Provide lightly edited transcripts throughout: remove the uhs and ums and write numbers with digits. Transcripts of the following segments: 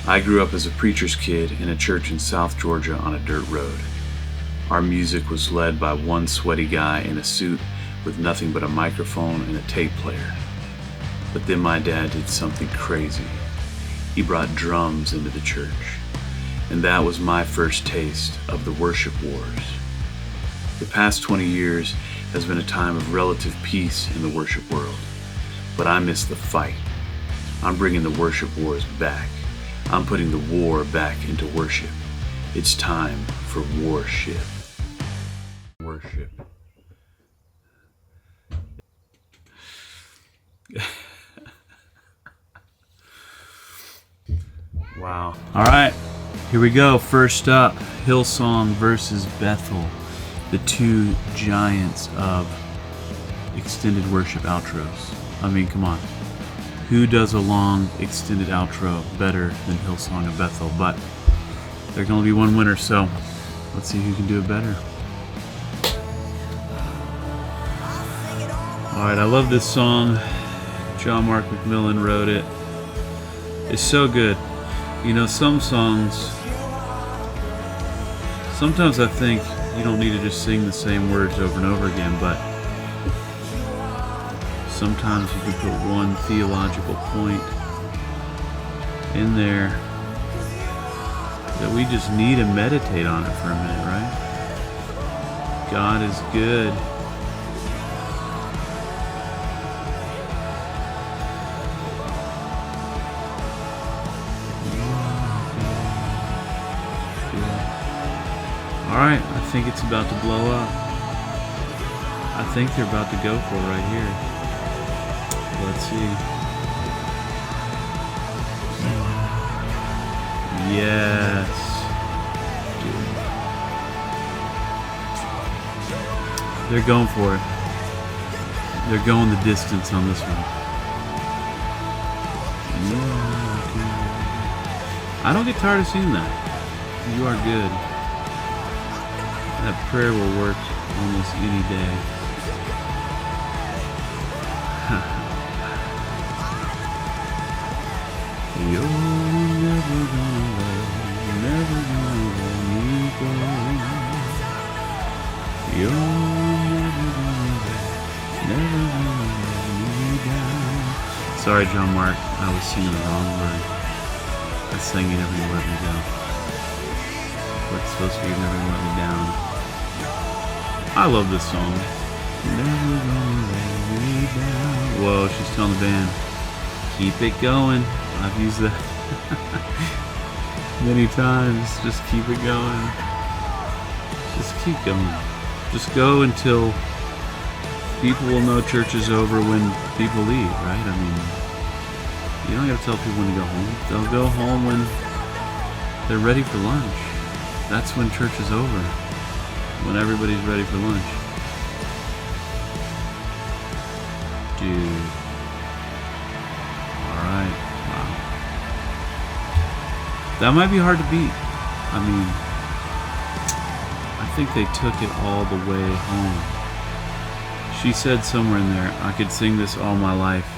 I grew up as a preacher's kid in a church in South Georgia on a dirt road. Our music was led by one sweaty guy in a suit with nothing but a microphone and a tape player. But then my dad did something crazy. He brought drums into the church, and that was my first taste of the worship wars. The past 20 years has been a time of relative peace in the worship world, but I miss the fight. I'm bringing the worship wars back. I'm putting the war back into worship. It's time for WARSHIP. Worship. Wow. All right, here we go. First up, Hillsong versus Bethel, the two giants of extended worship outros. I mean, come on. Who does a long extended outro better than Hillsong and Bethel? But there's going to be one winner, so let's see who can do it better. Alright, I love this song. John Mark McMillan wrote it. It's so good. You know, some songs, sometimes I think you don't need to just sing the same words over and over again, but sometimes you can put one theological point in there that we just need to meditate on it for a minute, right? God is good. Alright, I think it's about to blow up. I think they're about to go for it right here. Let's see. Yes. They're going for it. They're going the distance on this one. I don't get tired of singing that. You are good. That prayer will work almost any day. You're never gonna let me go. You're never gonna let me down. Sorry, John Mark, I was singing the wrong word. I sang "You Never Gonna Let Me Go." What's supposed to be "You're Never Gonna Let Me Down." I love this song. Never gonna let me down. Whoa, she's telling the band, keep it going. I've used that many times. Just keep it going. Just keep going. Just go until people will know church is over when people leave, right? I mean, you don't have to tell people when to go home. They'll go home when they're ready for lunch. That's when church is over. When everybody's ready for lunch. Dude. Alright. Wow. That might be hard to beat. I mean, I think they took it all the way home. She said somewhere in there, I could sing this all my life.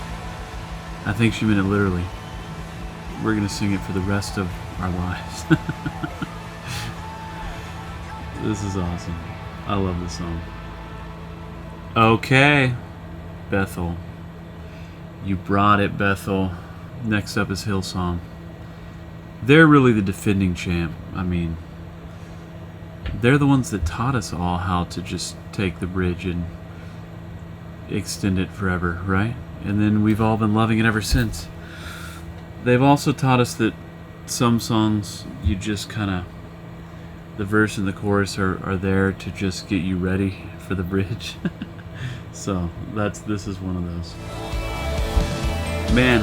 I think she meant it literally. We're going to sing it for the rest of our lives. This is awesome. I love this song. Okay, Bethel. You brought it, Bethel. Next up is Hillsong. They're really the defending champ. I mean, they're the ones that taught us all how to just take the bridge and extend it forever, right? And then we've all been loving it ever since. They've also taught us that some songs you just kind of, the verse and the chorus are there to just get you ready for the bridge. So this is one of those. Man,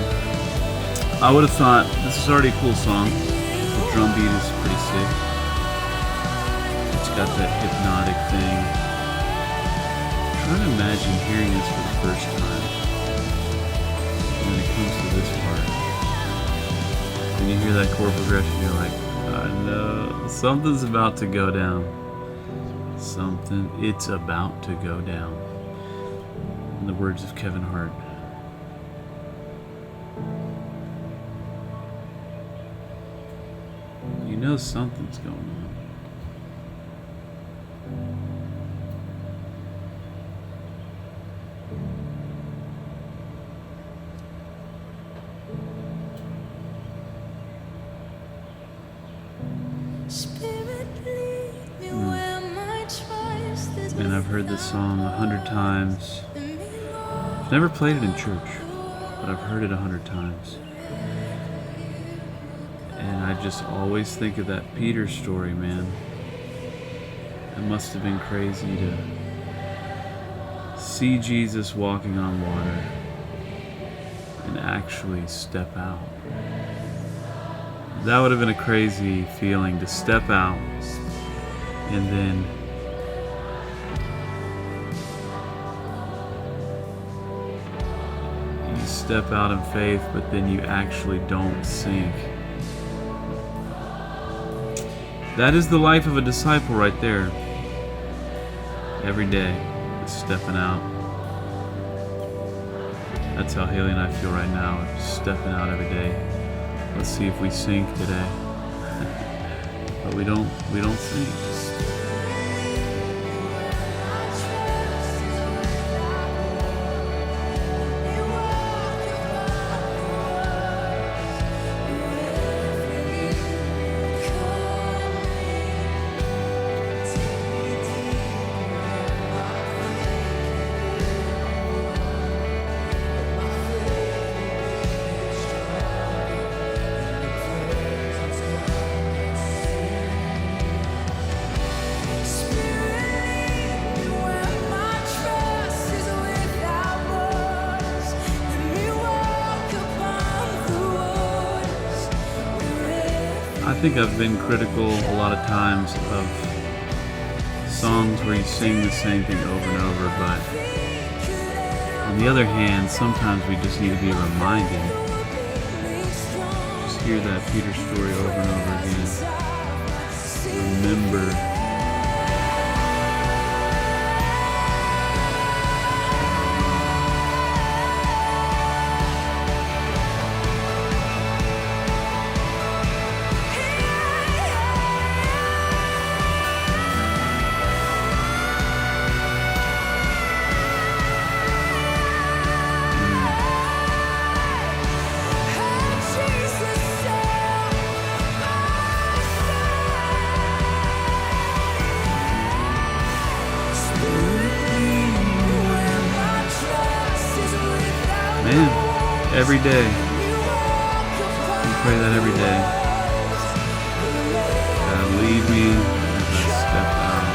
I would have thought this is already a cool song. The drum beat is pretty sick. It's got that hypnotic thing. I'm trying to imagine hearing this for the first time. And then it comes to this part. When you hear that chord progression, you're like, I know something's about to go down. It's about to go down. In the words of Kevin Hart. know something's going on. And I've heard this song 100 times. I've never played it in church, but I've heard it 100 times. And I just always think of that Peter story, man. It must have been crazy to see Jesus walking on water and actually step out. That would have been a crazy feeling, to step out and then you step out in faith, but then you actually don't sink. That is the life of a disciple right there. Every day, just stepping out. That's how Haley and I feel right now, just stepping out every day. Let's see if we sink today. But we don't sink. I think I've been critical a lot of times of songs where you sing the same thing over and over, but on the other hand, sometimes we just need to be reminded. Just hear that Peter story over and over again. Remember. Man, every day. You pray that every day. God, lead me as I step out.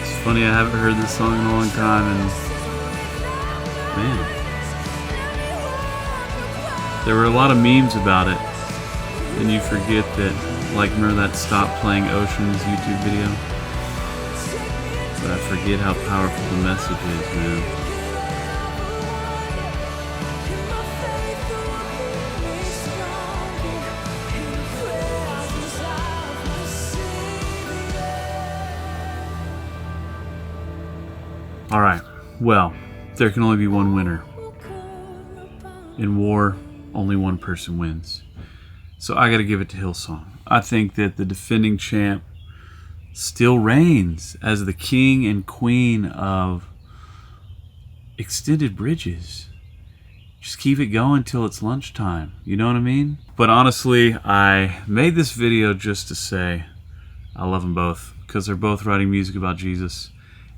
It's funny, I haven't heard this song in a long time, and man, there were a lot of memes about it, and you forget that, like, remember that Stop Playing Oceans YouTube video? But I forget how powerful the message is, man. All right, well, there can only be one winner. In war, only one person wins. So I got to give it to Hillsong. I think that the defending champ still reigns as the king and queen of extended bridges. Just keep it going till it's lunchtime. You know what I mean? But honestly, I made this video just to say I love them both, because they're both writing music about Jesus,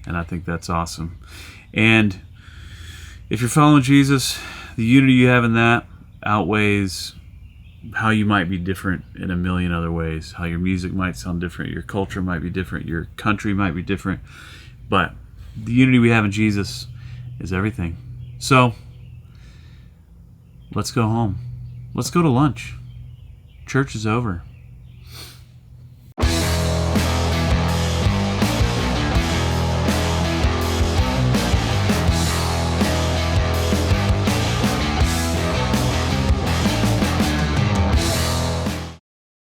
and I think that's awesome. And if you're following Jesus, the unity you have in that outweighs how you might be different in a million other ways. How your music might sound different, your culture might be different, your country might be different. But the unity we have in Jesus is everything. So, let's go home. Let's go to lunch. Church is over.